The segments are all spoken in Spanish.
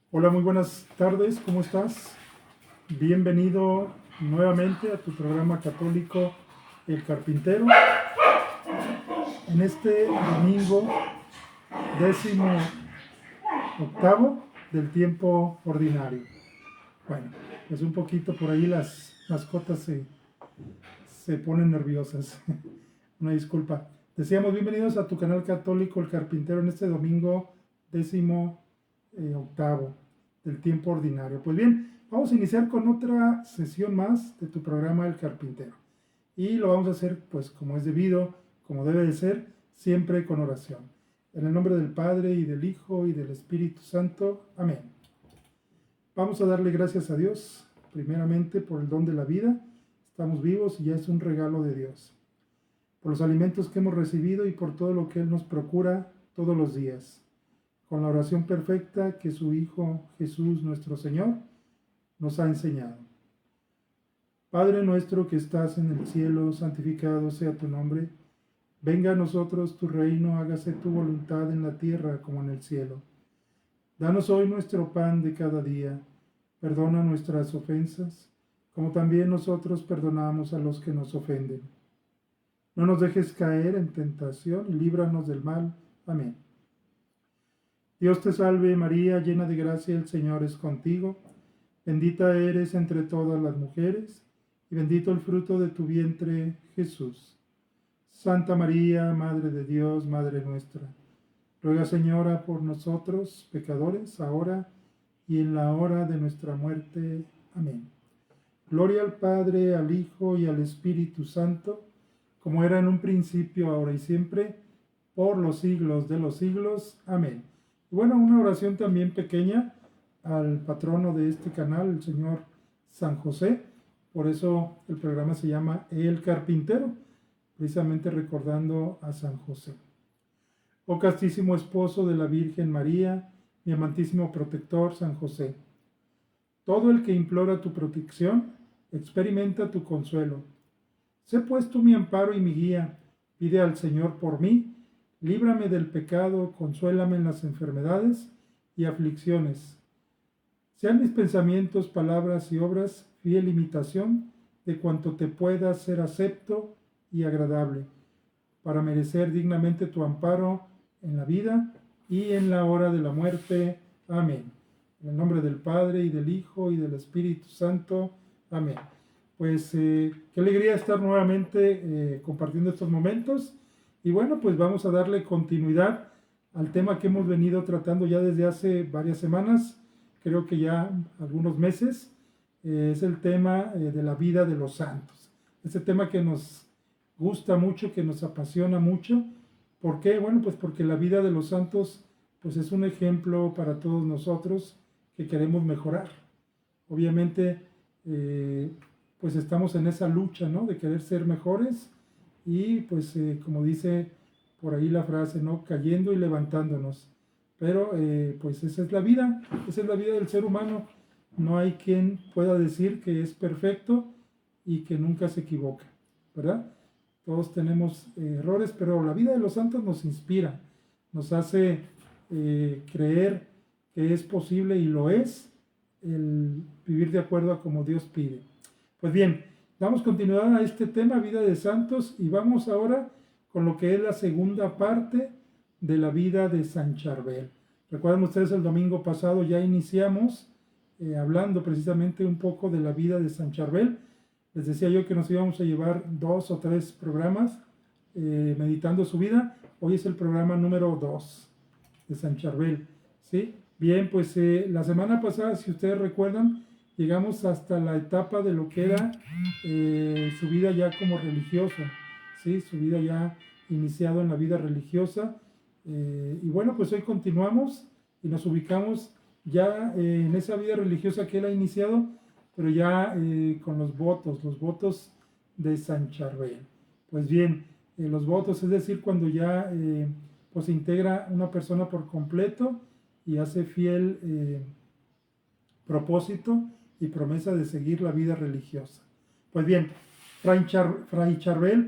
Hola, muy buenas tardes, ¿cómo estás? Bienvenido nuevamente a tu programa católico El Carpintero. En este domingo 18º del tiempo ordinario. Bueno, pues un poquito por ahí las mascotas se ponen nerviosas. Una disculpa. Decíamos bienvenidos a tu canal católico El Carpintero en este domingo 18º del tiempo ordinario. Pues bien, vamos a iniciar con otra sesión más de tu programa El Carpintero. Y lo vamos a hacer pues como es debido, como debe de ser, siempre con oración. En el nombre del Padre y del Hijo y del Espíritu Santo. Amén. Vamos a darle gracias a Dios, primeramente por el don de la vida. Estamos vivos y ya es un regalo de Dios. Por los alimentos que hemos recibido y por todo lo que Él nos procura todos los días. Con la oración perfecta que su Hijo Jesús nuestro Señor nos ha enseñado. Padre nuestro que estás en el cielo, santificado sea tu nombre. Venga a nosotros tu reino, hágase tu voluntad en la tierra como en el cielo. Danos hoy nuestro pan de cada día. Perdona nuestras ofensas, como también nosotros perdonamos a los que nos ofenden. No nos dejes caer en tentación y líbranos del mal. Amén. Dios te salve María, llena de gracia, el Señor es contigo. Bendita eres entre todas las mujeres, y bendito el fruto de tu vientre, Jesús. Santa María, Madre de Dios, Madre nuestra, ruega, Señora, por nosotros, pecadores, ahora y en la hora de nuestra muerte. Amén. Gloria al Padre, al Hijo y al Espíritu Santo, como era en un principio, ahora y siempre, por los siglos de los siglos. Amén. Y bueno, una oración también pequeña al patrono de este canal, el Señor San José. Por eso el programa se llama El Carpintero, precisamente recordando a San José. Oh castísimo esposo de la Virgen María, mi amantísimo protector San José. Todo el que implora tu protección, experimenta tu consuelo. Sé pues tú mi amparo y mi guía, pide al Señor por mí, líbrame del pecado, consuélame en las enfermedades y aflicciones. Sean mis pensamientos, palabras y obras fiel imitación de cuanto te pueda ser acepto y agradable, para merecer dignamente tu amparo en la vida y en la hora de la muerte. Amén. En el nombre del Padre y del Hijo y del Espíritu Santo. Amén. Pues qué alegría estar nuevamente compartiendo estos momentos. Y bueno, pues vamos a darle continuidad al tema que hemos venido tratando ya desde hace varias semanas, creo que ya algunos meses. Es el tema de la vida de los santos. Ese tema que nos gusta mucho, que nos apasiona mucho. ¿Por qué? Bueno, pues porque la vida de los santos pues es un ejemplo para todos nosotros que queremos mejorar. Obviamente, pues estamos en esa lucha, ¿no? De querer ser mejores y pues como dice por ahí la frase, ¿no? Cayendo y levantándonos. Pero pues esa es la vida del ser humano. No hay quien pueda decir que es perfecto y que nunca se equivoca, ¿verdad? Todos tenemos errores, pero la vida de los santos nos inspira, nos hace creer que es posible y lo es el vivir de acuerdo a como Dios pide. Pues bien, damos continuidad a este tema, vida de santos, y vamos ahora con lo que es la segunda parte de la vida de San Charbel. Recuerden ustedes, el domingo pasado ya iniciamos hablando precisamente un poco de la vida de San Charbel. Les decía yo que nos íbamos a llevar 2 o 3 programas meditando su vida. Hoy es el programa número 2 de San Charbel, ¿sí? Bien, pues la semana pasada, si ustedes recuerdan, llegamos hasta la etapa de lo que era su vida ya como religioso, ¿sí? Su vida ya iniciado en la vida religiosa. Y bueno, pues hoy continuamos y nos ubicamos ya en esa vida religiosa que él ha iniciado, pero ya con los votos de San Charbel. Pues bien, los votos, es decir, cuando ya pues se integra una persona por completo y hace fiel propósito y promesa de seguir la vida religiosa. Pues bien, Fray Charbel,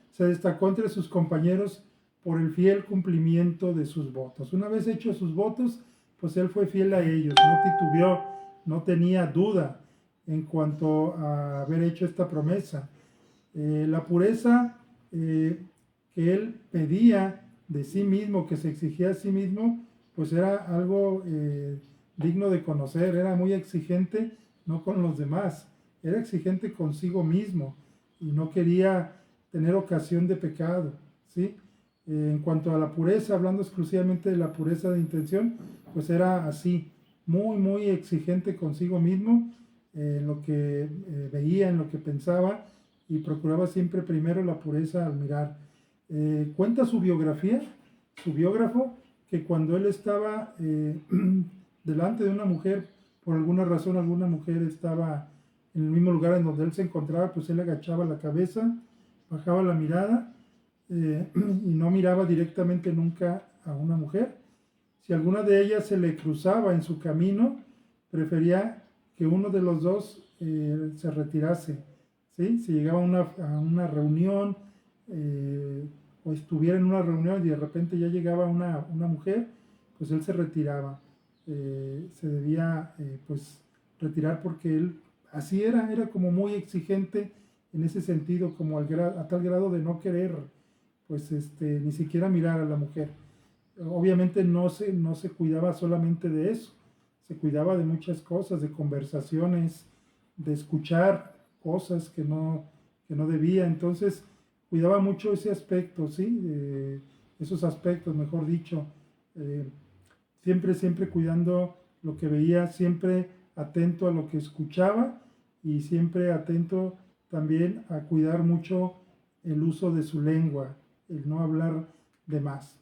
se destacó entre sus compañeros por el fiel cumplimiento de sus votos. Una vez hechos sus votos, pues él fue fiel a ellos, no titubeó, no tenía duda en cuanto a haber hecho esta promesa. La pureza que él pedía de sí mismo, que se exigía a sí mismo, pues era algo digno de conocer, era muy exigente, no con los demás, era exigente consigo mismo y no quería tener ocasión de pecado, ¿sí? En cuanto a la pureza, hablando exclusivamente de la pureza de intención, pues era así, muy, muy exigente consigo mismo, en lo que veía, en lo que pensaba, y procuraba siempre primero la pureza al mirar. Cuenta su biografía, su biógrafo, que cuando él estaba delante de una mujer, por alguna razón alguna mujer estaba en el mismo lugar en donde él se encontraba, pues él agachaba la cabeza, bajaba la mirada y no miraba directamente nunca a una mujer. Si alguna de ellas se le cruzaba en su camino, prefería que uno de los dos se retirase, ¿sí? Si llegaba a una reunión o estuviera en una reunión y de repente ya llegaba una mujer, pues él se retiraba. Se debía pues retirar porque él así era como muy exigente en ese sentido, como a tal grado de no querer pues ni siquiera mirar a la mujer. Obviamente no se cuidaba solamente de eso, se cuidaba de muchas cosas, de conversaciones, de escuchar cosas que no debía. Entonces cuidaba mucho ese aspecto, ¿sí? Esos aspectos, mejor dicho. Siempre cuidando lo que veía, siempre atento a lo que escuchaba y siempre atento también a cuidar mucho el uso de su lengua, el no hablar de más.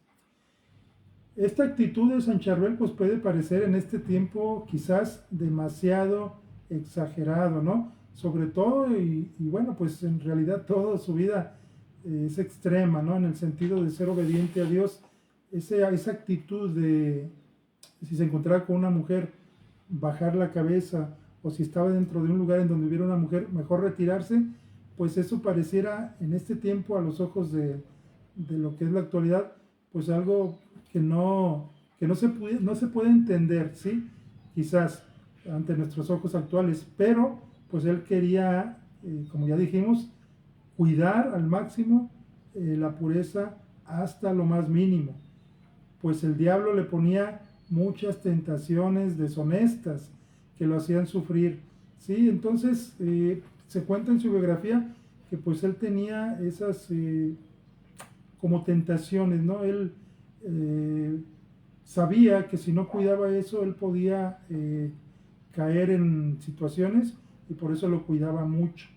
Esta actitud de San Charbel pues puede parecer en este tiempo quizás demasiado exagerado, ¿no? Sobre todo, y bueno, pues en realidad toda su vida es extrema, ¿no? En el sentido de ser obediente a Dios, esa actitud de, si se encontraba con una mujer, bajar la cabeza, o si estaba dentro de un lugar en donde hubiera una mujer, mejor retirarse, pues eso pareciera en este tiempo a los ojos de lo que es la actualidad, pues algo que no se puede entender, ¿sí? Quizás ante nuestros ojos actuales, pero pues él quería, como ya dijimos, cuidar al máximo la pureza hasta lo más mínimo, pues el diablo le ponía muchas tentaciones deshonestas que lo hacían sufrir, ¿sí? Entonces se cuenta en su biografía que pues él tenía esas como tentaciones, ¿no? Él sabía que si no cuidaba eso, él podía caer en situaciones y por eso lo cuidaba mucho.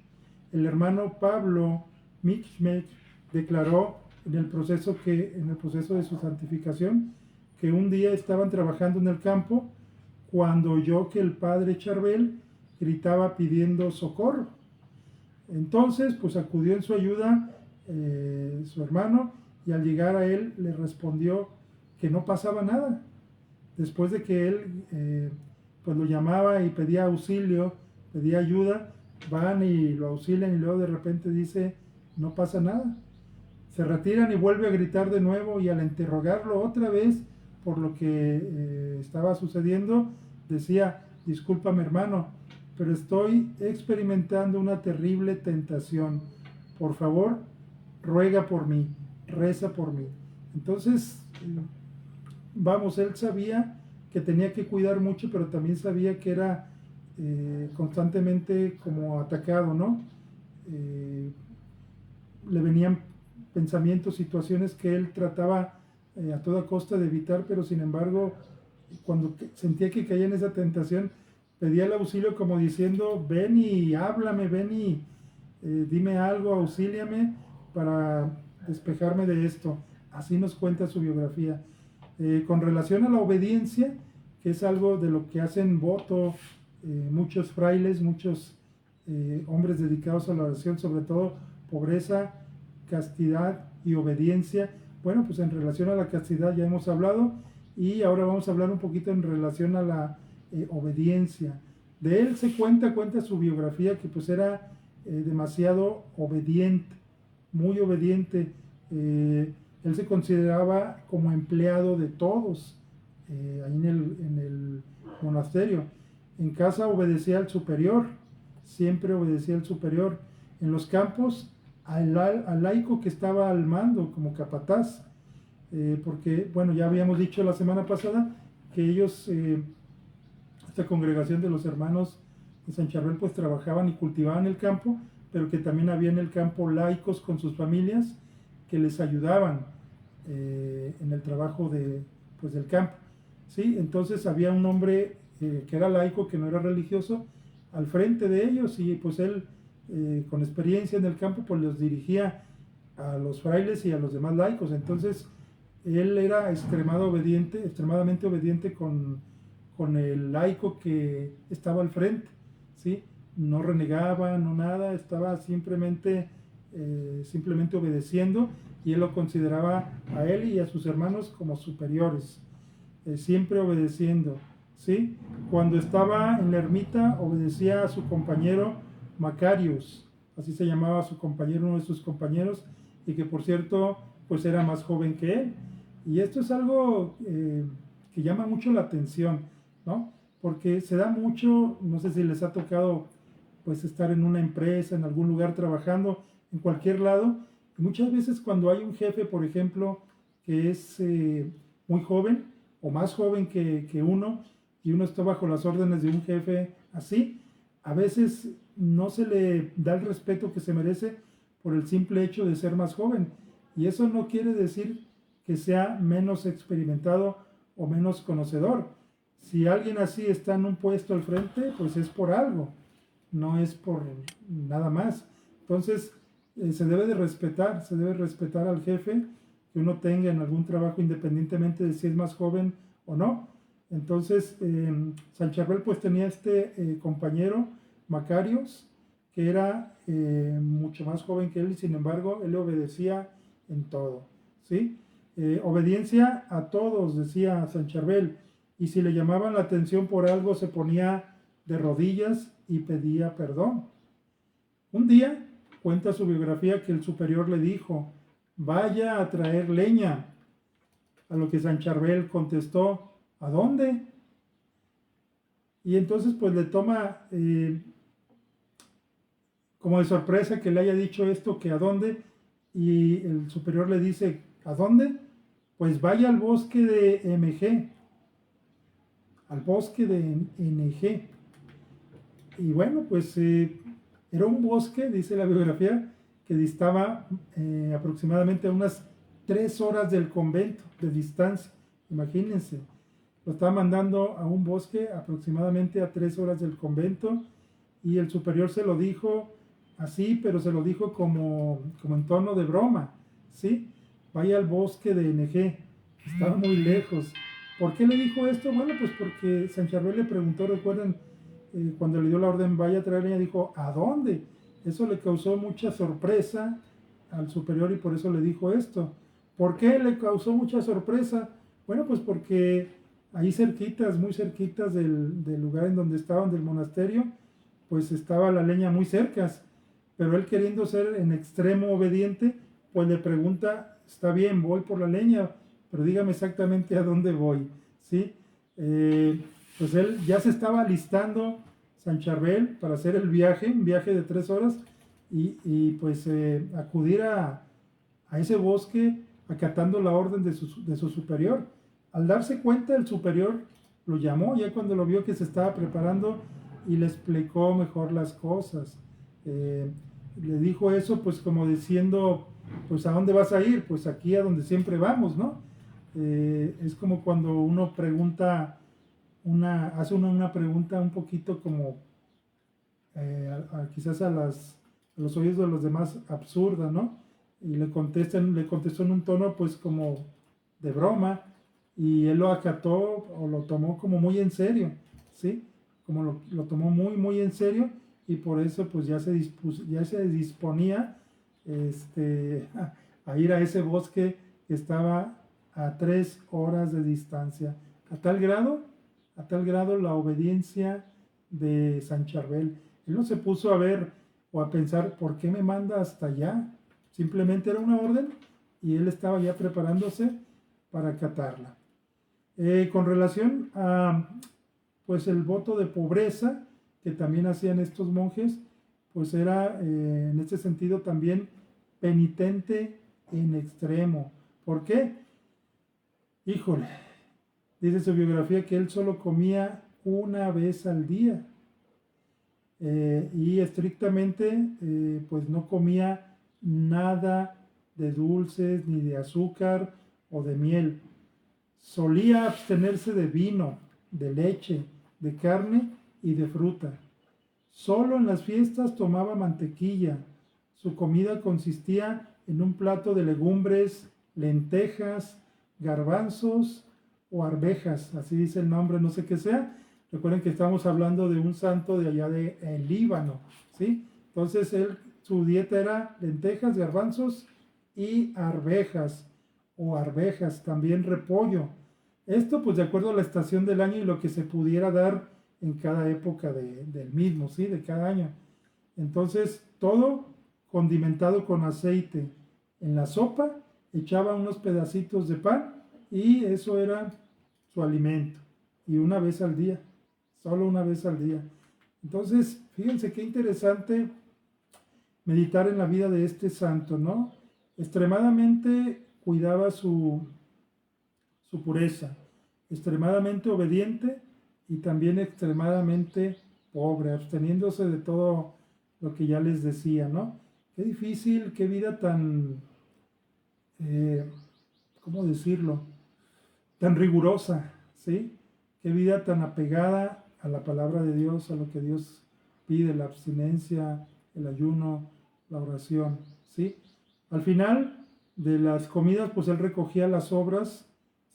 El hermano Pablo Mixmec declaró en el proceso de su santificación que un día estaban trabajando en el campo cuando oyó que el padre Charbel gritaba pidiendo socorro. Entonces, pues acudió en su ayuda su hermano y al llegar a él le respondió que no pasaba nada. Después de que él pues lo llamaba y pedía auxilio, pedía ayuda, van y lo auxilian y luego de repente dice, no pasa nada. Se retiran y vuelve a gritar de nuevo y al interrogarlo otra vez por lo que estaba sucediendo, decía, discúlpame hermano, pero estoy experimentando una terrible tentación. Por favor, ruega por mí, reza por mí. Entonces, vamos, él sabía que tenía que cuidar mucho, pero también sabía que era constantemente como atacado, ¿no? Le venían pensamientos, situaciones que él trataba a toda costa de evitar, pero sin embargo, cuando sentía que caía en esa tentación, pedía el auxilio como diciendo, ven y háblame, ven y dime algo, auxíliame para despejarme de esto. Así nos cuenta su biografía. Con relación a la obediencia, que es algo de lo que hacen voto muchos frailes, muchos hombres dedicados a la oración, sobre todo pobreza, castidad y obediencia. Bueno, pues en relación a la castidad ya hemos hablado y ahora vamos a hablar un poquito en relación a la obediencia. De él se cuenta su biografía que pues era demasiado obediente, muy obediente. Él se consideraba como empleado de todos ahí en monasterio. En casa obedecía al superior, siempre obedecía al superior. En los campos, al laico que estaba al mando, como capataz. Porque, bueno, ya habíamos dicho la semana pasada que ellos, esta congregación de los hermanos de San Charbel, pues trabajaban y cultivaban el campo, pero que también había en el campo laicos con sus familias que les ayudaban en el trabajo pues, del campo. ¿Sí? Entonces había un hombre que era laico, que no era religioso, al frente de ellos, y pues él, con experiencia en el campo, pues los dirigía a los frailes y a los demás laicos. Entonces él era extremadamente obediente con el laico que estaba al frente, ¿sí? No renegaba, no nada, estaba simplemente obedeciendo, y él lo consideraba a él y a sus hermanos como superiores, siempre obedeciendo, ¿sí? Cuando estaba en la ermita obedecía a su compañero Macarius, así se llamaba su compañero, uno de sus compañeros, y que por cierto pues era más joven que él. Y esto es algo que llama mucho la atención, ¿no? Porque se da mucho, no sé si les ha tocado pues estar en una empresa, en algún lugar trabajando, en cualquier lado, y muchas veces cuando hay un jefe, por ejemplo, que es muy joven o más joven que uno, y uno está bajo las órdenes de un jefe así, a veces no se le da el respeto que se merece por el simple hecho de ser más joven. Y eso no quiere decir que sea menos experimentado o menos conocedor. Si alguien así está en un puesto al frente, pues es por algo, no es por nada más. Entonces, se debe respetar al jefe que uno tenga en algún trabajo, independientemente de si es más joven o no. Entonces, San Charbel pues tenía este compañero, Macarios, que era mucho más joven que él, y sin embargo, él le obedecía en todo, ¿sí? Obediencia a todos, decía San Charbel, y si le llamaban la atención por algo, se ponía de rodillas y pedía perdón. Un día, cuenta su biografía, que el superior le dijo: vaya a traer leña. A lo que San Charbel contestó: ¿a dónde? Y entonces pues le toma como de sorpresa que le haya dicho esto, que a dónde, y el superior le dice: ¿a dónde? Pues vaya al bosque de MG, al bosque de NG. Y bueno, pues era un bosque, dice la biografía, que distaba aproximadamente a unas 3 horas del convento de distancia. Imagínense, lo estaba mandando a un bosque aproximadamente a 3 horas del convento, y el superior se lo dijo así, pero se lo dijo como en tono de broma, ¿sí? Vaya al bosque de NG, estaba muy lejos. ¿Por qué le dijo esto? Bueno, pues porque San Charbel le preguntó, recuerden, cuando le dio la orden, vaya a traer leña, dijo: ¿a dónde? Eso le causó mucha sorpresa al superior, y por eso le dijo esto. ¿Por qué le causó mucha sorpresa? Bueno, pues porque ahí cerquitas, muy cerquitas del lugar en donde estaban, del monasterio, pues estaba la leña muy cerca. Pero él, queriendo ser en extremo obediente, pues le pregunta: está bien, voy por la leña, pero dígame exactamente a dónde voy, ¿sí? Pues él ya se estaba alistando, San Charbel, para hacer el viaje, un viaje de 3 horas, y pues acudir a ese bosque acatando la orden de su superior. Al darse cuenta, el superior lo llamó ya cuando lo vio que se estaba preparando, y le explicó mejor las cosas. Le dijo eso pues como diciendo: pues ¿a dónde vas a ir? Pues aquí, a donde siempre vamos, ¿no? Es como cuando uno pregunta, hace una pregunta un poquito como quizás a los oídos de los demás absurda, ¿no? Y le contestó en un tono pues como de broma, y él lo acató o lo tomó como muy en serio, ¿sí? Como lo tomó muy, muy en serio, y por eso pues ya se disponía a ir a ese bosque que estaba a 3 horas de distancia. A tal grado la obediencia de San Charbel. Él no se puso a ver o a pensar: ¿por qué me manda hasta allá? Simplemente era una orden, y él estaba ya preparándose para acatarla. Con relación a pues el voto de pobreza que también hacían estos monjes, pues era en este sentido también penitente en extremo. ¿Por qué? Híjole, dice su biografía que él solo comía una vez al día y estrictamente pues no comía nada de dulces ni de azúcar o de miel. Solía abstenerse de vino, de leche, de carne y de fruta. Solo en las fiestas tomaba mantequilla. Su comida consistía en un plato de legumbres, lentejas, garbanzos o arvejas, así dice el nombre, no sé qué sea. Recuerden que estamos hablando de un santo de allá de Líbano, ¿sí? Entonces su dieta era lentejas, garbanzos y arvejas o arvejas, también repollo. Esto pues de acuerdo a la estación del año y lo que se pudiera dar en cada época del mismo, ¿sí? De cada año. Entonces todo condimentado con aceite. En la sopa echaba unos pedacitos de pan y eso era su alimento. Y una vez al día, solo una vez al día. Entonces, fíjense qué interesante meditar en la vida de este santo, ¿no? Extremadamente cuidaba su pureza, extremadamente obediente y también extremadamente pobre, absteniéndose de todo lo que ya les decía, ¿no? Qué difícil, qué vida tan, ¿cómo decirlo? Tan rigurosa, ¿sí? Qué vida tan apegada a la palabra de Dios, a lo que Dios pide, la abstinencia, el ayuno, la oración, ¿sí? Al final de las comidas, pues él recogía las sobras,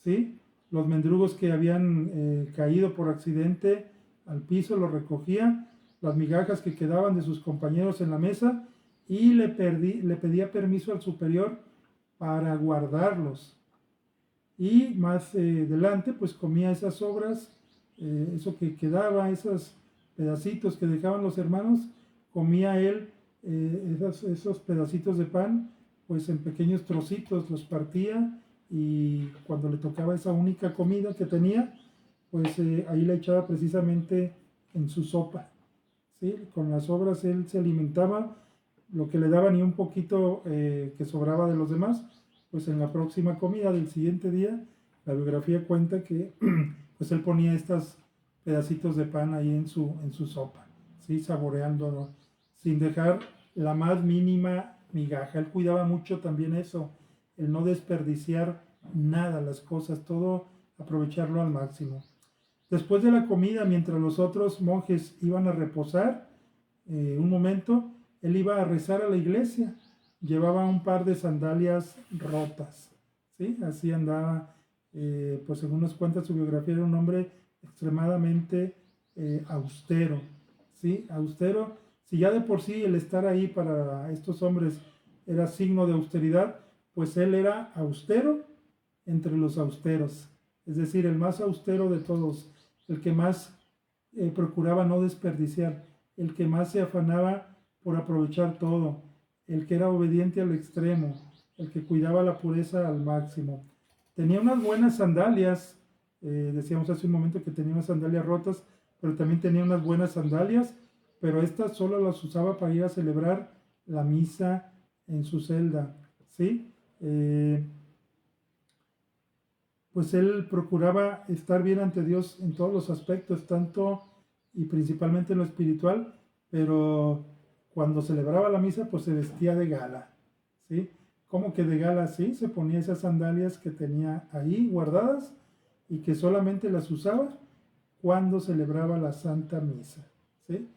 ¿sí? Los mendrugos que habían caído por accidente al piso los recogía, las migajas que quedaban de sus compañeros en la mesa y le pedía permiso al superior para guardarlos. Y más adelante pues comía esas sobras, eso que quedaba, esos pedacitos que dejaban los hermanos, comía él esos pedacitos de pan pues en pequeños trocitos, los partía y cuando le tocaba esa única comida que tenía, pues ahí la echaba precisamente en su sopa, ¿sí? Con las sobras él se alimentaba, lo que le daban y un poquito que sobraba de los demás, pues en la próxima comida del siguiente día, la biografía cuenta que pues él ponía estos pedacitos de pan ahí en su sopa, ¿sí? Saboreándolo, sin dejar la más mínima migaja. Él cuidaba mucho también eso, el no desperdiciar nada, las cosas, todo aprovecharlo al máximo. Después de la comida, mientras los otros monjes iban a reposar un momento, él iba a rezar a la iglesia. Llevaba un par de sandalias rotas, ¿sí? Así andaba, pues según nos cuenta su biografía, era un hombre extremadamente austero, ¿sí? Austero. Si ya de por sí el estar ahí para estos hombres era signo de austeridad, pues él era austero entre los austeros, es decir, el más austero de todos, el que más procuraba no desperdiciar, el que más se afanaba por aprovechar todo, el que era obediente al extremo, el que cuidaba la pureza al máximo. Tenía unas buenas sandalias, decíamos hace un momento que tenía unas sandalias rotas, pero también tenía unas buenas sandalias, pero estas solo las usaba para ir a celebrar la misa en su celda, ¿sí? Pues él procuraba estar bien ante Dios en todos los aspectos, tanto y principalmente en lo espiritual, pero cuando celebraba la misa, pues se vestía de gala, ¿sí? ¿Cómo que de gala? Sí, se ponía esas sandalias que tenía ahí guardadas y que solamente las usaba cuando celebraba la Santa Misa, ¿sí?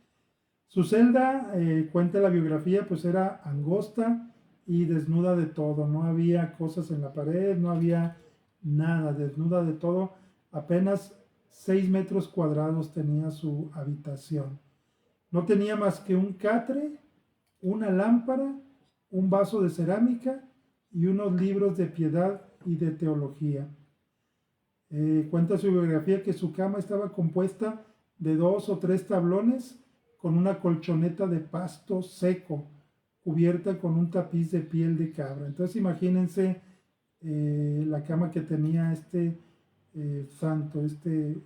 Su celda, cuenta la biografía, pues era angosta y desnuda de todo, no había cosas en la pared, no había nada, desnuda de todo, apenas 6 metros cuadrados tenía su habitación. No tenía más que un catre, una lámpara, un vaso de cerámica y unos libros de piedad y de teología. Cuenta su biografía que su cama estaba compuesta de 2 o 3 tablones con una colchoneta de pasto seco, cubierta con un tapiz de piel de cabra. Entonces imagínense la cama que tenía este santo, este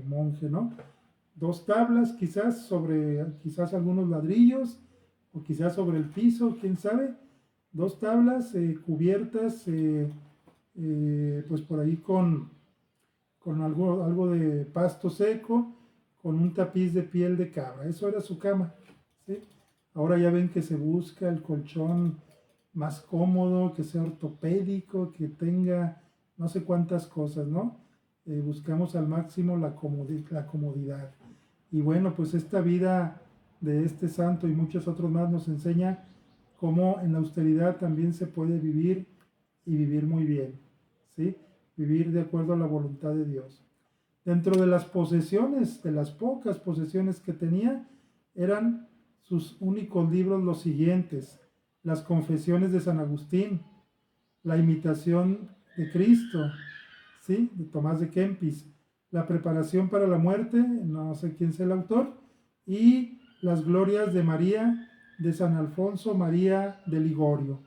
monje, ¿no? 2 tablas, quizás algunos ladrillos, o quizás sobre el piso, quién sabe. 2 tablas cubiertas, pues por ahí con algo de pasto seco, con un tapiz de piel de cabra. Eso era su cama, ¿sí? Ahora ya ven que se busca el colchón más cómodo, que sea ortopédico, que tenga no sé cuántas cosas, ¿no? Buscamos al máximo la comodidad. Y bueno, pues esta vida de este santo y muchos otros más nos enseña cómo en la austeridad también se puede vivir y vivir muy bien, ¿sí? Vivir de acuerdo a la voluntad de Dios. Dentro de las posesiones, de las pocas posesiones que tenía, eran sus únicos libros los siguientes: las Confesiones de San Agustín, la Imitación de Cristo, ¿sí? De Tomás de Kempis, la Preparación para la Muerte, no sé quién es el autor, y las Glorias de María de San Alfonso María de Ligorio,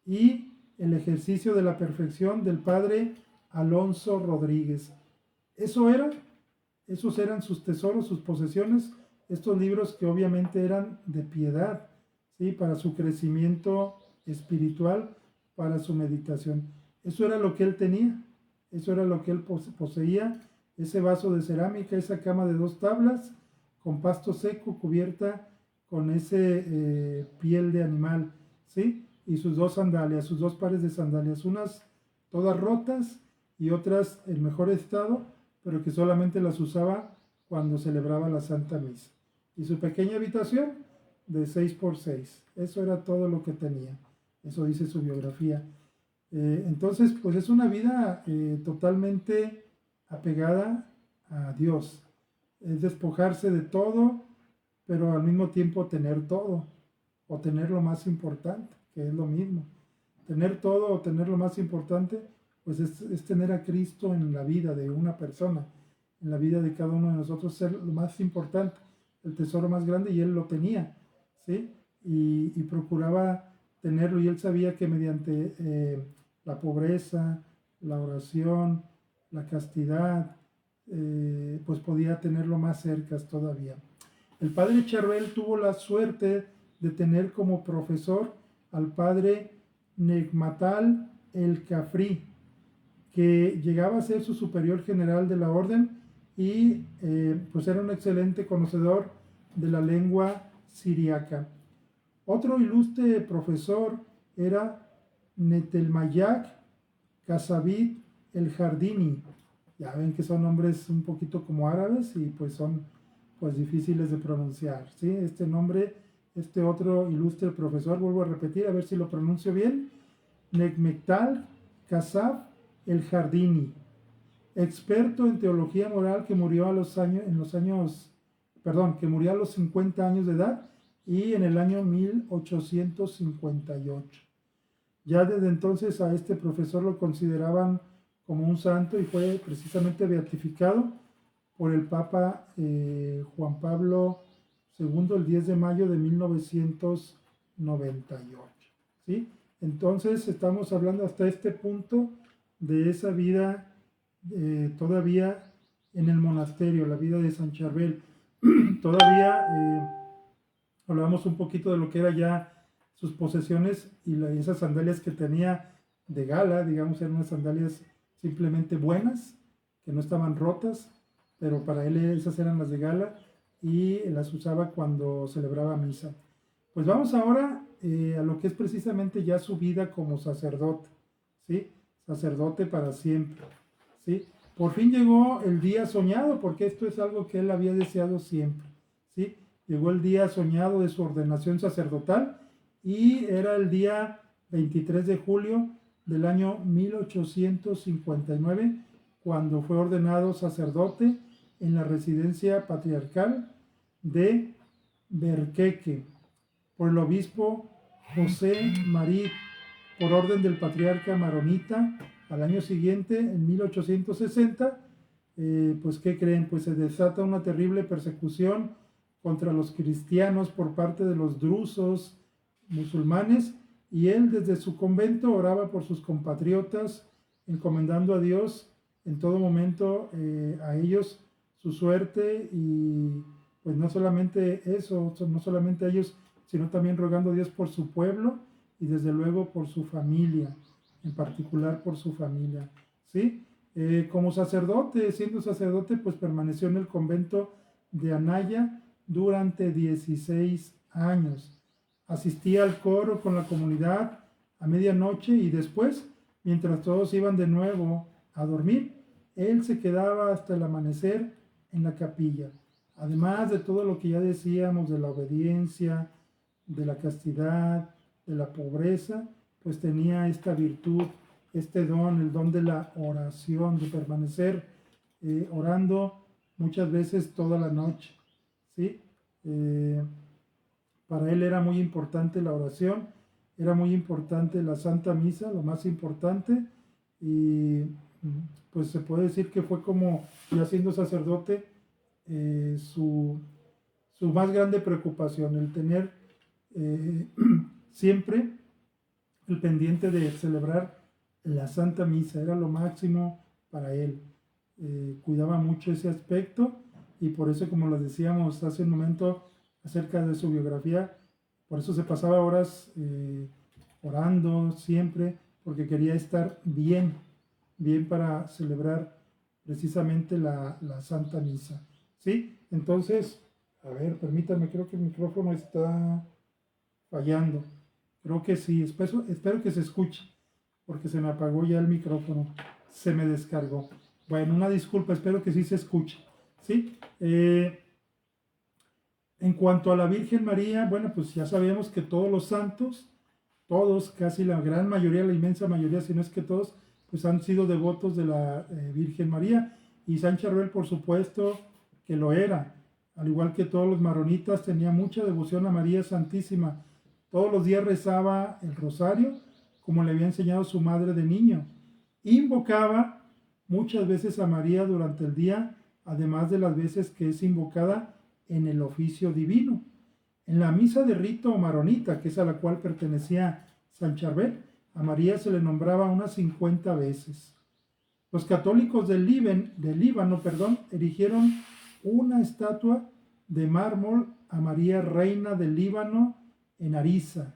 y el Ejercicio de la Perfección del Padre Alonso Rodríguez. Esos eran sus tesoros, sus posesiones, estos libros que obviamente eran de piedad, ¿sí? Para su crecimiento espiritual, para su meditación. Eso era lo que él tenía, eso era lo que él poseía, ese vaso de cerámica, esa cama de 2 tablas, con pasto seco, cubierta con ese piel de animal, ¿sí? Y sus 2 sandalias, sus 2 pares de sandalias, unas todas rotas y otras en mejor estado, pero que solamente las usaba cuando celebraba la Santa Misa. Y su pequeña habitación de 6x6. Eso era todo lo que tenía. Eso dice su biografía. Entonces, pues es una vida totalmente apegada a Dios. Es despojarse de todo, pero al mismo tiempo tener todo, o tener lo más importante, que es lo mismo. Tener todo o tener lo más importante, pues es tener a Cristo en la vida de una persona, en la vida de cada uno de nosotros, ser lo más importante, el tesoro más grande, y él lo tenía, ¿sí? Y procuraba tenerlo, y él sabía que mediante la pobreza, la oración, la castidad, pues podía tenerlo más cerca todavía. El padre Charbel tuvo la suerte de tener como profesor al padre Necmatal el Cafrí, que llegaba a ser su superior general de la orden, y pues era un excelente conocedor de la lengua siriaca. Otro ilustre profesor era Netelmayak Kasabit el Jardini. Ya ven que son nombres un poquito como árabes y pues son pues difíciles de pronunciar, ¿sí? Este nombre, este otro ilustre profesor, vuelvo a repetir, a ver si lo pronuncio bien: Necmetal Kasab el Jardini, experto en teología moral, que murió a los 50 años de edad, y en el año 1858. Ya desde entonces a este profesor lo consideraban como un santo, y fue precisamente beatificado por el Papa Juan Pablo II el 10 de mayo de 1998. ¿Sí? Entonces estamos hablando hasta este punto de esa vida todavía en el monasterio, la vida de San Charbel. Todavía hablamos un poquito de lo que era ya sus posesiones, y esas sandalias que tenía de gala, digamos, eran unas sandalias simplemente buenas, que no estaban rotas, pero para él esas eran las de gala, y las usaba cuando celebraba misa. Pues vamos ahora a lo que es precisamente ya su vida como sacerdote, ¿sí? Sacerdote para siempre, ¿sí? Por fin llegó el día soñado, porque esto es algo que él había deseado siempre, ¿sí? Llegó el día soñado de su ordenación sacerdotal, y era el día 23 de julio del año 1859, cuando fue ordenado sacerdote en la residencia patriarcal de Berqueque por el obispo José Marí, por orden del patriarca maronita. Al año siguiente, en 1860, pues ¿qué creen? Pues se desata una terrible persecución contra los cristianos por parte de los drusos musulmanes, y él desde su convento oraba por sus compatriotas, encomendando a Dios en todo momento a ellos su suerte y pues no solamente eso, no solamente ellos, sino también rogando a Dios por su pueblo y desde luego por su familia, en particular por su familia, ¿sí? Como sacerdote, siendo sacerdote, pues permaneció en el convento de Anaya durante 16 años. Asistía al coro con la comunidad a medianoche y después, mientras todos iban de nuevo a dormir, él se quedaba hasta el amanecer en la capilla. Además de todo lo que ya decíamos de la obediencia, de la castidad, de la pobreza, pues tenía esta virtud, este don, el don de la oración, de permanecer orando muchas veces toda la noche, ¿sí? Para él era muy importante la oración, era muy importante la Santa Misa, lo más importante, y pues se puede decir que fue como, ya siendo sacerdote, su más grande preocupación, el tener siempre el pendiente de celebrar la Santa Misa, era lo máximo para él. Cuidaba mucho ese aspecto y por eso, como lo decíamos hace un momento acerca de su biografía, por eso se pasaba horas orando siempre, porque quería estar bien, bien para celebrar precisamente la Santa Misa. ¿Sí? Entonces, a ver, permítame, creo que el micrófono está fallando. Creo que sí, espero que se escuche, porque se me apagó ya el micrófono, se me descargó. Bueno, una disculpa, espero que sí se escuche. ¿Sí? En cuanto a la Virgen María, bueno, pues ya sabemos que todos los santos, todos, casi la gran mayoría, la inmensa mayoría, si no es que todos, pues han sido devotos de la Virgen María. Y San Charbel, por supuesto, que lo era. Al igual que todos los maronitas, tenía mucha devoción a María Santísima. Todos los días rezaba el rosario, como le había enseñado su madre de niño. Invocaba muchas veces a María durante el día, además de las veces que es invocada en el oficio divino. En la misa de rito maronita, que es a la cual pertenecía San Charbel, a María se le nombraba unas 50 veces. Los católicos del Líbano, erigieron una estatua de mármol a María Reina del Líbano en Ariza,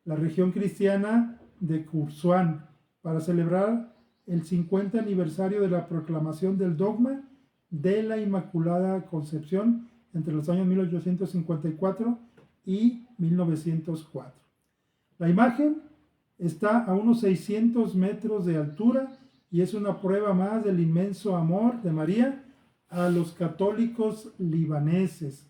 la región cristiana de Kursuán, para celebrar el 50 aniversario de la proclamación del dogma de la Inmaculada Concepción entre los años 1854 y 1904. La imagen está a unos 600 metros de altura y es una prueba más del inmenso amor de María a los católicos libaneses.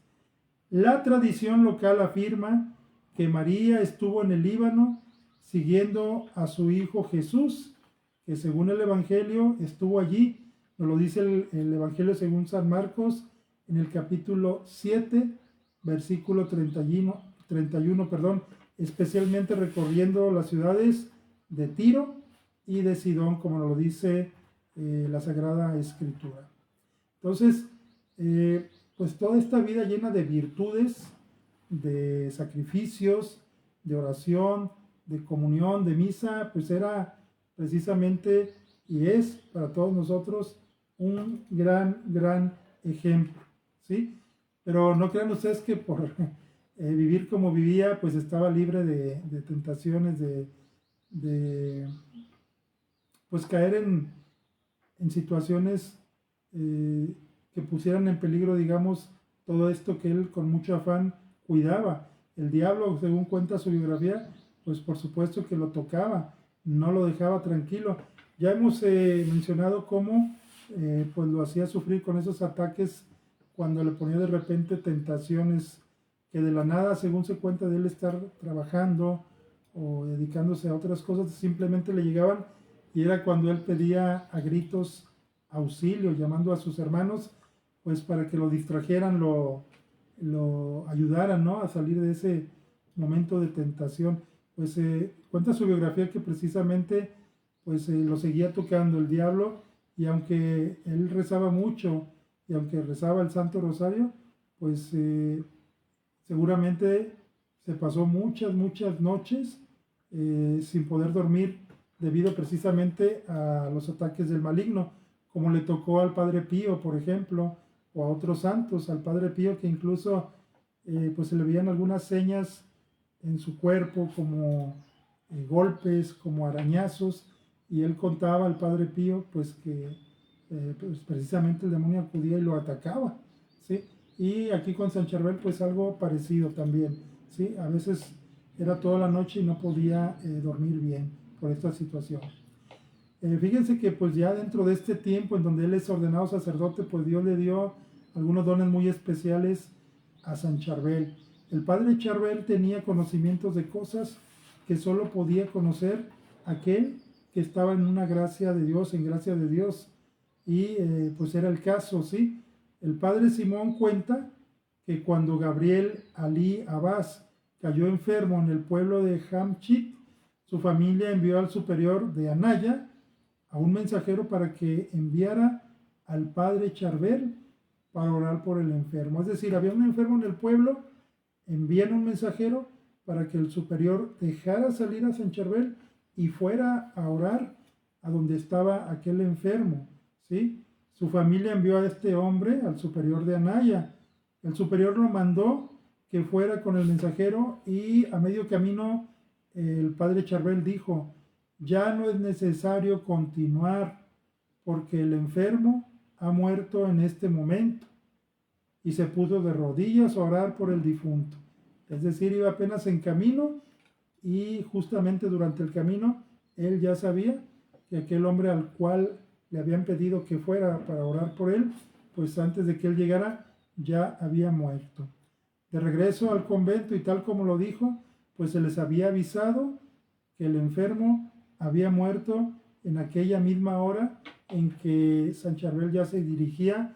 La tradición local afirma que María estuvo en el Líbano siguiendo a su hijo Jesús, que según el Evangelio estuvo allí, nos lo dice el Evangelio según San Marcos, en el capítulo 7, versículo 31, especialmente recorriendo las ciudades de Tiro y de Sidón, como nos lo dice la Sagrada Escritura. Entonces, pues toda esta vida llena de virtudes, de sacrificios, de oración, de comunión, de misa, pues era precisamente y es para todos nosotros un gran ejemplo, ¿sí? Pero no crean ustedes que por vivir como vivía, pues estaba libre de tentaciones, de pues caer en situaciones que pusieran en peligro, digamos, todo esto que él con mucho afán cuidaba. El diablo, según cuenta su biografía, pues por supuesto que lo tocaba, no lo dejaba tranquilo. Ya hemos mencionado cómo pues lo hacía sufrir con esos ataques cuando le ponía de repente tentaciones que de la nada, según se cuenta de él estar trabajando o dedicándose a otras cosas, simplemente le llegaban y era cuando él pedía a gritos auxilio, llamando a sus hermanos, pues para que lo distrajeran, lo ayudaran, ¿no?, a salir de ese momento de tentación. Pues cuenta su biografía que precisamente pues lo seguía tocando el diablo, y aunque él rezaba mucho y aunque rezaba el Santo Rosario, pues seguramente se pasó muchas noches sin poder dormir debido precisamente a los ataques del maligno, como le tocó al Padre Pío, por ejemplo, o a otros santos, al Padre Pío, que incluso pues se le veían algunas señas en su cuerpo como golpes, como arañazos, y él contaba al Padre Pío pues que pues precisamente el demonio acudía y lo atacaba, ¿sí? Y aquí con San Charbel pues algo parecido también, ¿sí? A veces era toda la noche y no podía dormir bien por esta situación. Fíjense que pues ya dentro de este tiempo en donde él es ordenado sacerdote, pues Dios le dio algunos dones muy especiales a San Charbel. El padre Charbel tenía conocimientos de cosas que solo podía conocer aquel que estaba en una gracia de Dios, en gracia de Dios. Y pues era el caso, ¿sí? El padre Simón cuenta que cuando Gabriel Ali Abbas cayó enfermo en el pueblo de Hamchit, su familia envió al superior de Anaya a un mensajero para que enviara al padre Charbel para orar por el enfermo. Es decir, había un enfermo en el pueblo, envían un mensajero para que el superior dejara salir a San Charbel y fuera a orar a donde estaba aquel enfermo, ¿sí? Su familia envió a este hombre al superior de Anaya. El superior lo mandó que fuera con el mensajero y a medio camino el padre Charbel dijo: ya no es necesario continuar porque el enfermo ha muerto en este momento. Y se puso de rodillas a orar por el difunto. Es decir, iba apenas en camino y justamente durante el camino él ya sabía que aquel hombre al cual le habían pedido que fuera para orar por él, pues antes de que él llegara ya había muerto. De regreso al convento y tal como lo dijo, pues se les había avisado que el enfermo había muerto en aquella misma hora en que San Charbel ya se dirigía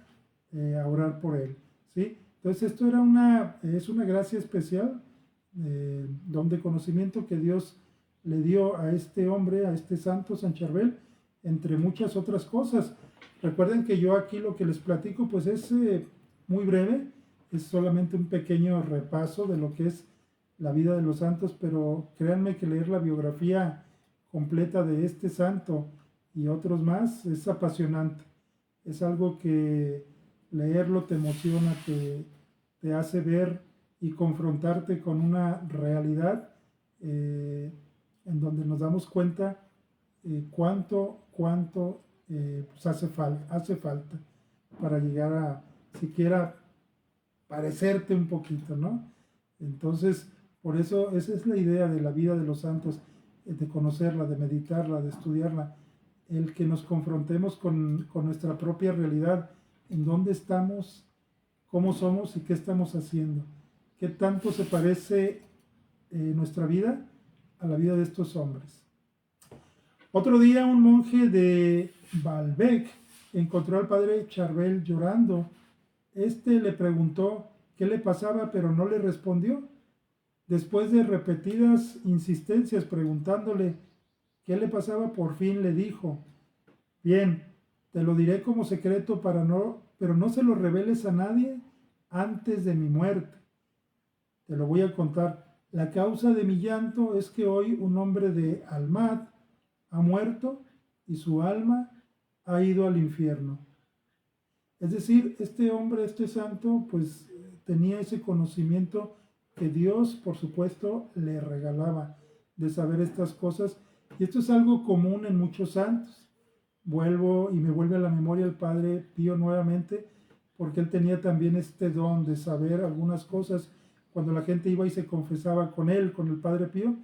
a orar por él, ¿sí? Entonces esto es una gracia especial, don de conocimiento que Dios le dio a este hombre, a este santo San Charbel, entre muchas otras cosas. Recuerden que yo aquí lo que les platico pues es muy breve, es solamente un pequeño repaso de lo que es la vida de los santos, pero créanme que leer la biografía completa de este santo y otros más es apasionante. Es algo que leerlo te emociona, te hace ver y confrontarte con una realidad en donde nos damos cuenta cuánto pues hace falta para llegar a siquiera parecerte un poquito, ¿no? Entonces, por eso esa es la idea de la vida de los santos, de conocerla, de meditarla, de estudiarla, el que nos confrontemos con nuestra propia realidad, en dónde estamos, cómo somos y qué estamos haciendo, qué tanto se parece nuestra vida a la vida de estos hombres. Otro día un monje de Baalbek encontró al padre Charbel llorando. Este le preguntó qué le pasaba, pero no le respondió. Después de repetidas insistencias preguntándole qué le pasaba, por fin le dijo: bien, te lo diré como secreto pero no se lo reveles a nadie antes de mi muerte. Te lo voy a contar. La causa de mi llanto es que hoy un hombre de Almat ha muerto y su alma ha ido al infierno. Es decir, este hombre, este santo, pues tenía ese conocimiento que Dios, por supuesto, le regalaba de saber estas cosas. Y esto es algo común en muchos santos. Vuelvo y me vuelve a la memoria el Padre Pío nuevamente, porque él tenía también este don de saber algunas cosas. Cuando la gente iba y se confesaba con él, con el Padre Pío,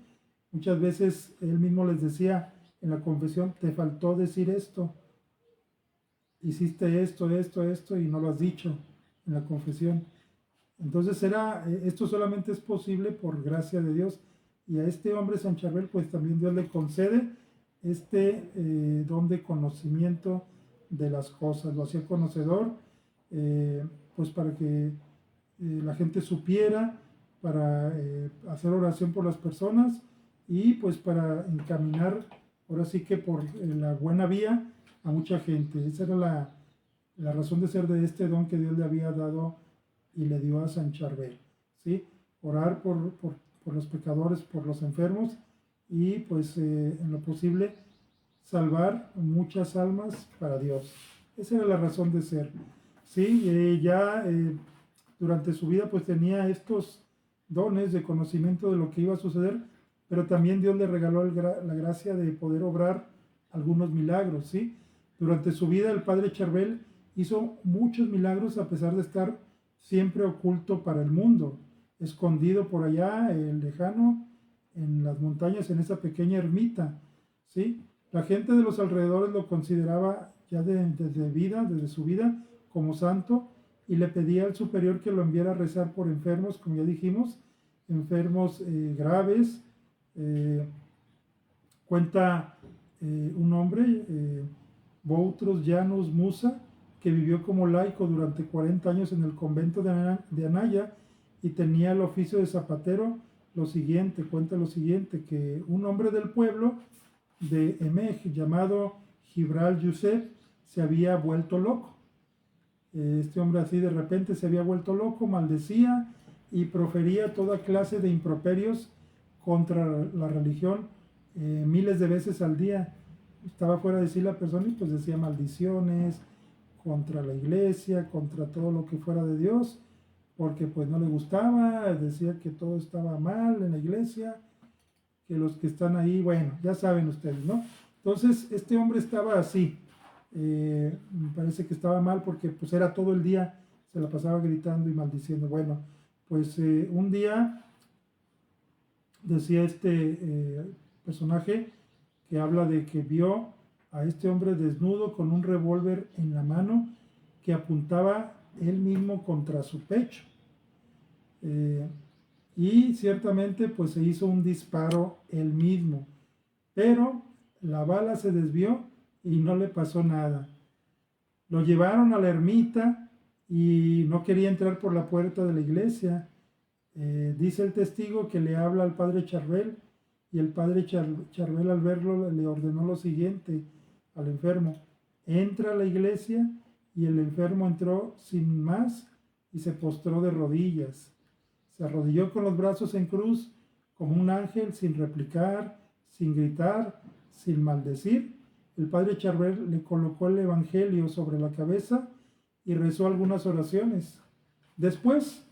muchas veces él mismo les decía en la confesión: te faltó decir esto, hiciste esto y no lo has dicho en la confesión. Entonces esto solamente es posible por gracia de Dios, y a este hombre San Charbel pues también Dios le concede este don de conocimiento de las cosas. Lo hacía conocedor pues para que la gente supiera, para hacer oración por las personas y pues para encaminar ahora sí que por la buena vía a mucha gente. Esa era la razón de ser de este don que Dios le había dado y le dio a San Charbel, ¿sí? Orar por los pecadores, por los enfermos y pues en lo posible salvar muchas almas para Dios. Esa era la razón de ser. Sí, durante su vida pues tenía estos dones de conocimiento de lo que iba a suceder, pero también Dios le regaló la gracia de poder obrar algunos milagros, ¿sí? Durante su vida el padre Charbel hizo muchos milagros a pesar de estar siempre oculto para el mundo, escondido por allá, lejano, en las montañas, en esa pequeña ermita, ¿sí? La gente de los alrededores lo consideraba ya desde su vida, como santo, y le pedía al superior que lo enviara a rezar por enfermos, como ya dijimos, enfermos graves. Eh, Cuenta un hombre, Boutros Janus Musa, que vivió como laico durante 40 años en el convento de Anaya y tenía el oficio de zapatero. Cuenta lo siguiente, que un hombre del pueblo de Emej llamado Gibral Yusef se había vuelto loco. Este hombre así de repente se había vuelto loco, maldecía y profería toda clase de improperios contra la religión miles de veces al día. Estaba fuera de sí la persona y pues decía maldiciones contra la iglesia, contra todo lo que fuera de Dios, porque pues no le gustaba, decía que todo estaba mal en la iglesia, que los que están ahí, bueno, ya saben ustedes, ¿no? Entonces este hombre estaba así, me parece que estaba mal porque pues era todo el día, se la pasaba gritando y maldiciendo. Bueno, pues un día decía personaje que habla de que vio a este hombre desnudo con un revólver en la mano que apuntaba él mismo contra su pecho. Y ciertamente pues se hizo un disparo él mismo, pero la bala se desvió y no le pasó nada. Lo llevaron a la ermita y no quería entrar por la puerta de la iglesia. Dice el testigo que le habla al padre Charbel y el padre Charbel al verlo le ordenó lo siguiente al enfermo: entra a la iglesia, y el enfermo entró sin más y se postró de rodillas. Se arrodilló con los brazos en cruz como un ángel, sin replicar, sin gritar, sin maldecir. El padre Charbel le colocó el evangelio sobre la cabeza y rezó algunas oraciones. Después,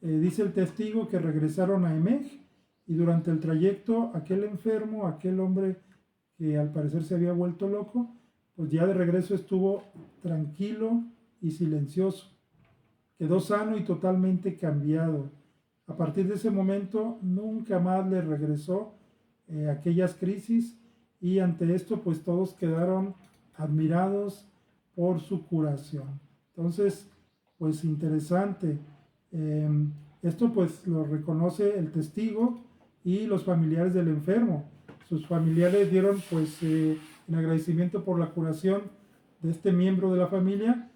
dice el testigo que regresaron a Emej y durante el trayecto aquel enfermo, aquel hombre que al parecer se había vuelto loco, pues ya de regreso estuvo tranquilo y silencioso. Quedó sano y totalmente cambiado. A partir de ese momento nunca más le regresó aquellas crisis, y ante esto pues todos quedaron admirados por su curación. Entonces, pues interesante. Esto pues lo reconoce el testigo y los familiares del enfermo. Sus familiares dieron pues en agradecimiento por la curación de este miembro de la familia,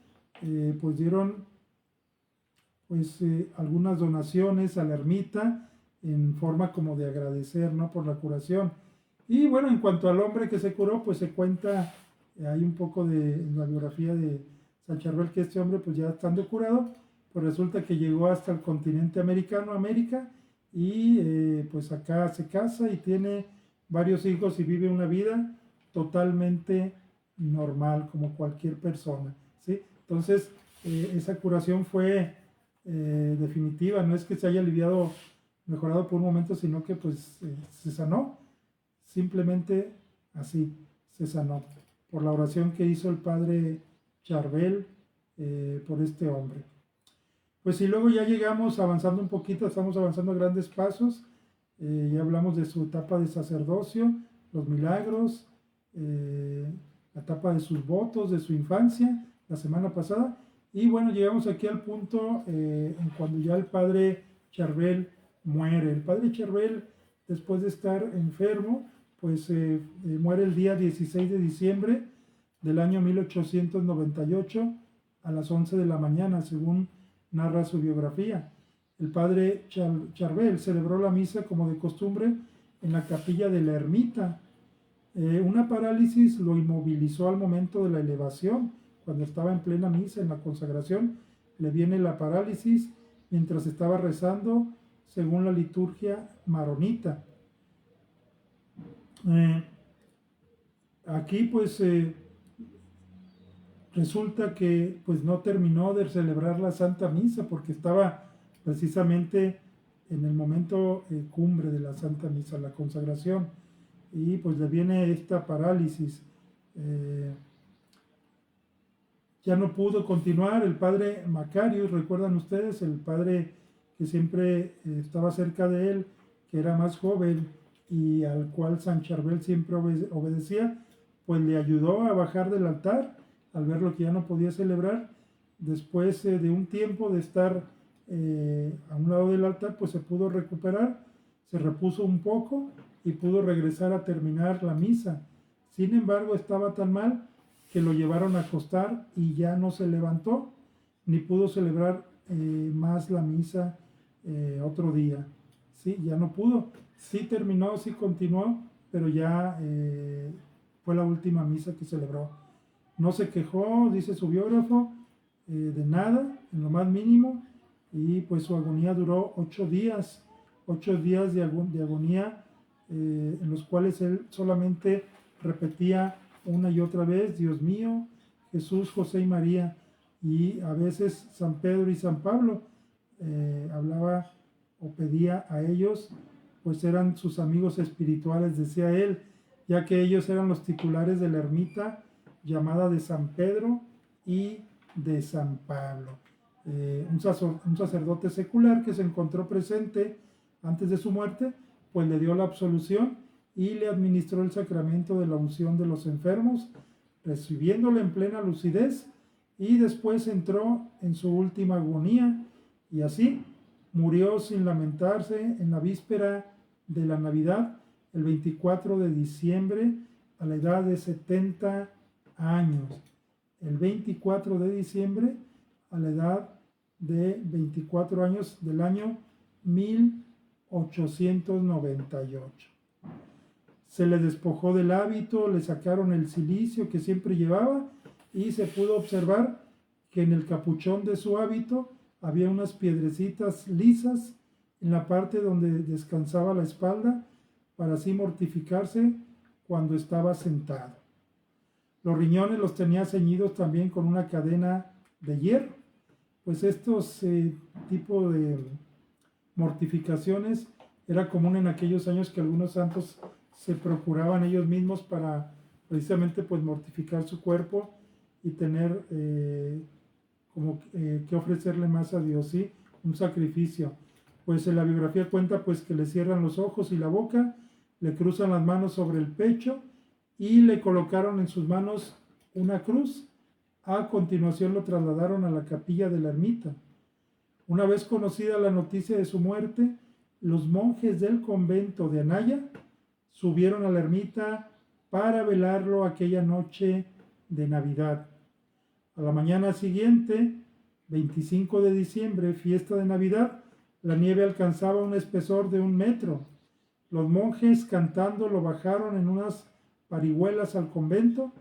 pues dieron pues algunas donaciones a la ermita en forma como de agradecer, ¿no?, por la curación. Y bueno, en cuanto al hombre que se curó, pues se cuenta, hay un poco en la biografía de San Charbel, que este hombre pues ya estando curado, pues resulta que llegó hasta el continente americano, América, y pues acá se casa y tiene varios hijos y vive una vida totalmente normal como cualquier persona, ¿sí? Entonces, esa curación fue definitiva, no es que se haya mejorado por un momento, sino que pues se sanó, simplemente así, se sanó, por la oración que hizo el padre Charbel por este hombre. Pues y luego ya llegamos avanzando un poquito, estamos avanzando a grandes pasos, ya hablamos de su etapa de sacerdocio, los milagros, la etapa de sus votos, de su infancia, la semana pasada. Y bueno, llegamos aquí al punto en cuando ya el padre Charbel muere. El padre Charbel, después de estar enfermo, pues muere el día 16 de diciembre del año 1898 a las 11 de la mañana, según narra su biografía. El padre Charbel celebró la misa como de costumbre en la capilla de la ermita. Una parálisis lo inmovilizó al momento de la elevación. Cuando estaba en plena misa, en la consagración, le viene la parálisis mientras estaba rezando según la liturgia maronita. Aquí pues resulta que pues no terminó de celebrar la Santa Misa porque estaba precisamente en el momento cumbre de la Santa Misa, la consagración, y pues le viene esta parálisis. Ya no pudo continuar. El padre Macarius, recuerdan ustedes, el padre que siempre estaba cerca de él, que era más joven y al cual San Charbel siempre obedecía, pues le ayudó a bajar del altar al ver lo que ya no podía celebrar. Después de un tiempo de estar a un lado del altar, pues se pudo recuperar, se repuso un poco y pudo regresar a terminar la misa. Sin embargo, estaba tan mal que lo llevaron a acostar y ya no se levantó, ni pudo celebrar más la misa otro día. Sí, ya no pudo. Sí terminó, sí continuó, pero ya fue la última misa que celebró. No se quejó, dice su biógrafo, de nada, en lo más mínimo, y pues su agonía duró 8 días, 8 días de agonía, en los cuales él solamente repetía una y otra vez: Dios mío, Jesús, José y María, y a veces San Pedro y San Pablo. Hablaba o pedía a ellos, pues eran sus amigos espirituales, decía él, ya que ellos eran los titulares de la ermita llamada de San Pedro y de San Pablo. Un sacerdote secular que se encontró presente antes de su muerte, pues le dio la absolución y le administró el sacramento de la unción de los enfermos, recibiéndole en plena lucidez, y después entró en su última agonía, y así murió sin lamentarse en la víspera de la Navidad, el 24 de diciembre, a la edad de 70 años. El 24 de diciembre, a la edad de 24 años, del año 1898. Se le despojó del hábito, le sacaron el cilicio que siempre llevaba, y se pudo observar que en el capuchón de su hábito había unas piedrecitas lisas en la parte donde descansaba la espalda, para así mortificarse cuando estaba sentado. Los riñones los tenía ceñidos también con una cadena de hierro. Pues estos tipos de mortificaciones era común en aquellos años, que algunos santos se procuraban ellos mismos para precisamente pues mortificar su cuerpo y tener que ofrecerle más a Dios, ¿sí? Un sacrificio. Pues en la biografía cuenta pues que le cierran los ojos y la boca, le cruzan las manos sobre el pecho y le colocaron en sus manos una cruz. A continuación lo trasladaron a la capilla de la ermita. Una vez conocida la noticia de su muerte, los monjes del convento de Anaya subieron a la ermita para velarlo aquella noche de Navidad. A la mañana siguiente, 25 de diciembre, fiesta de Navidad, la nieve alcanzaba un espesor de 1 metro. Los monjes, cantando, lo bajaron en unas parihuelas al convento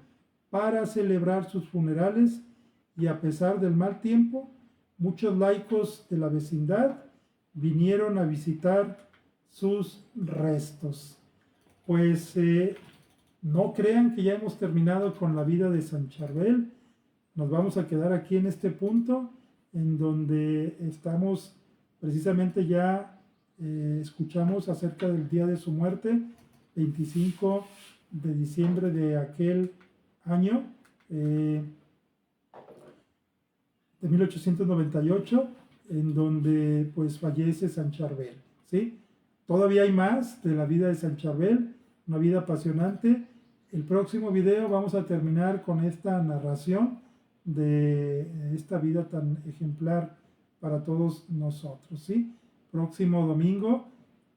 para celebrar sus funerales, y a pesar del mal tiempo, muchos laicos de la vecindad vinieron a visitar sus restos. Pues no crean que ya hemos terminado con la vida de San Charbel. Nos vamos a quedar aquí en este punto, en donde estamos precisamente ya escuchamos acerca del día de su muerte, 25 de diciembre de aquel año de 1898, en donde pues fallece San Charbel, ¿sí? Todavía hay más de la vida de San Charbel, una vida apasionante. El próximo video vamos a terminar con esta narración de esta vida tan ejemplar para todos nosotros, ¿sí? Próximo domingo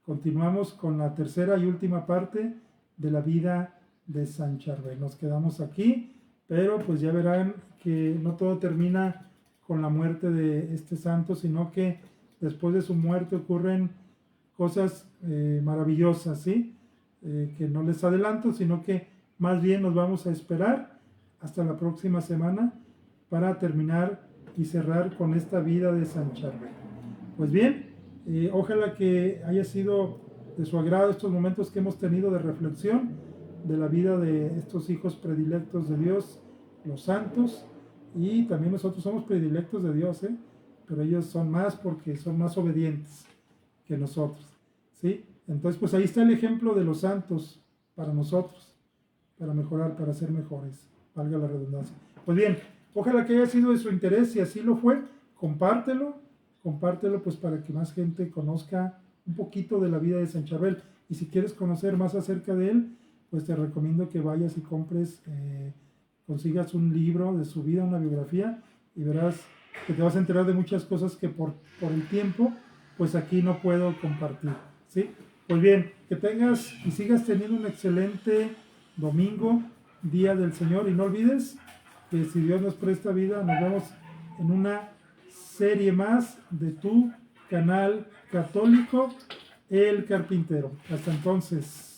continuamos con la tercera y última parte de la vida de San Charbel. Nos quedamos aquí, pero pues ya verán que no todo termina con la muerte de este santo, sino que después de su muerte ocurren cosas maravillosas, ¿sí? Que no les adelanto, sino que más bien nos vamos a esperar hasta la próxima semana para terminar y cerrar con esta vida de San Charbel. Pues bien, ojalá que haya sido de su agrado estos momentos que hemos tenido de reflexión de la vida de estos hijos predilectos de Dios, los santos. y también nosotros somos predilectos de Dios, ¿eh? Pero ellos son más porque son más obedientes que nosotros, ¿sí? Entonces, pues ahí está el ejemplo de los santos para nosotros, para mejorar, para ser mejores, valga la redundancia. Pues bien, ojalá que haya sido de su interés, si así lo fue, compártelo pues para que más gente conozca un poquito de la vida de San Charbel. Y si quieres conocer más acerca de él, pues te recomiendo que vayas y compres, consigas un libro de su vida, una biografía, y verás que te vas a enterar de muchas cosas que por el tiempo, pues aquí no puedo compartir, ¿sí? Pues bien, que tengas y sigas teniendo un excelente domingo, Día del Señor, y no olvides que si Dios nos presta vida, nos vemos en una serie más de tu canal católico, El Carpintero. Hasta entonces.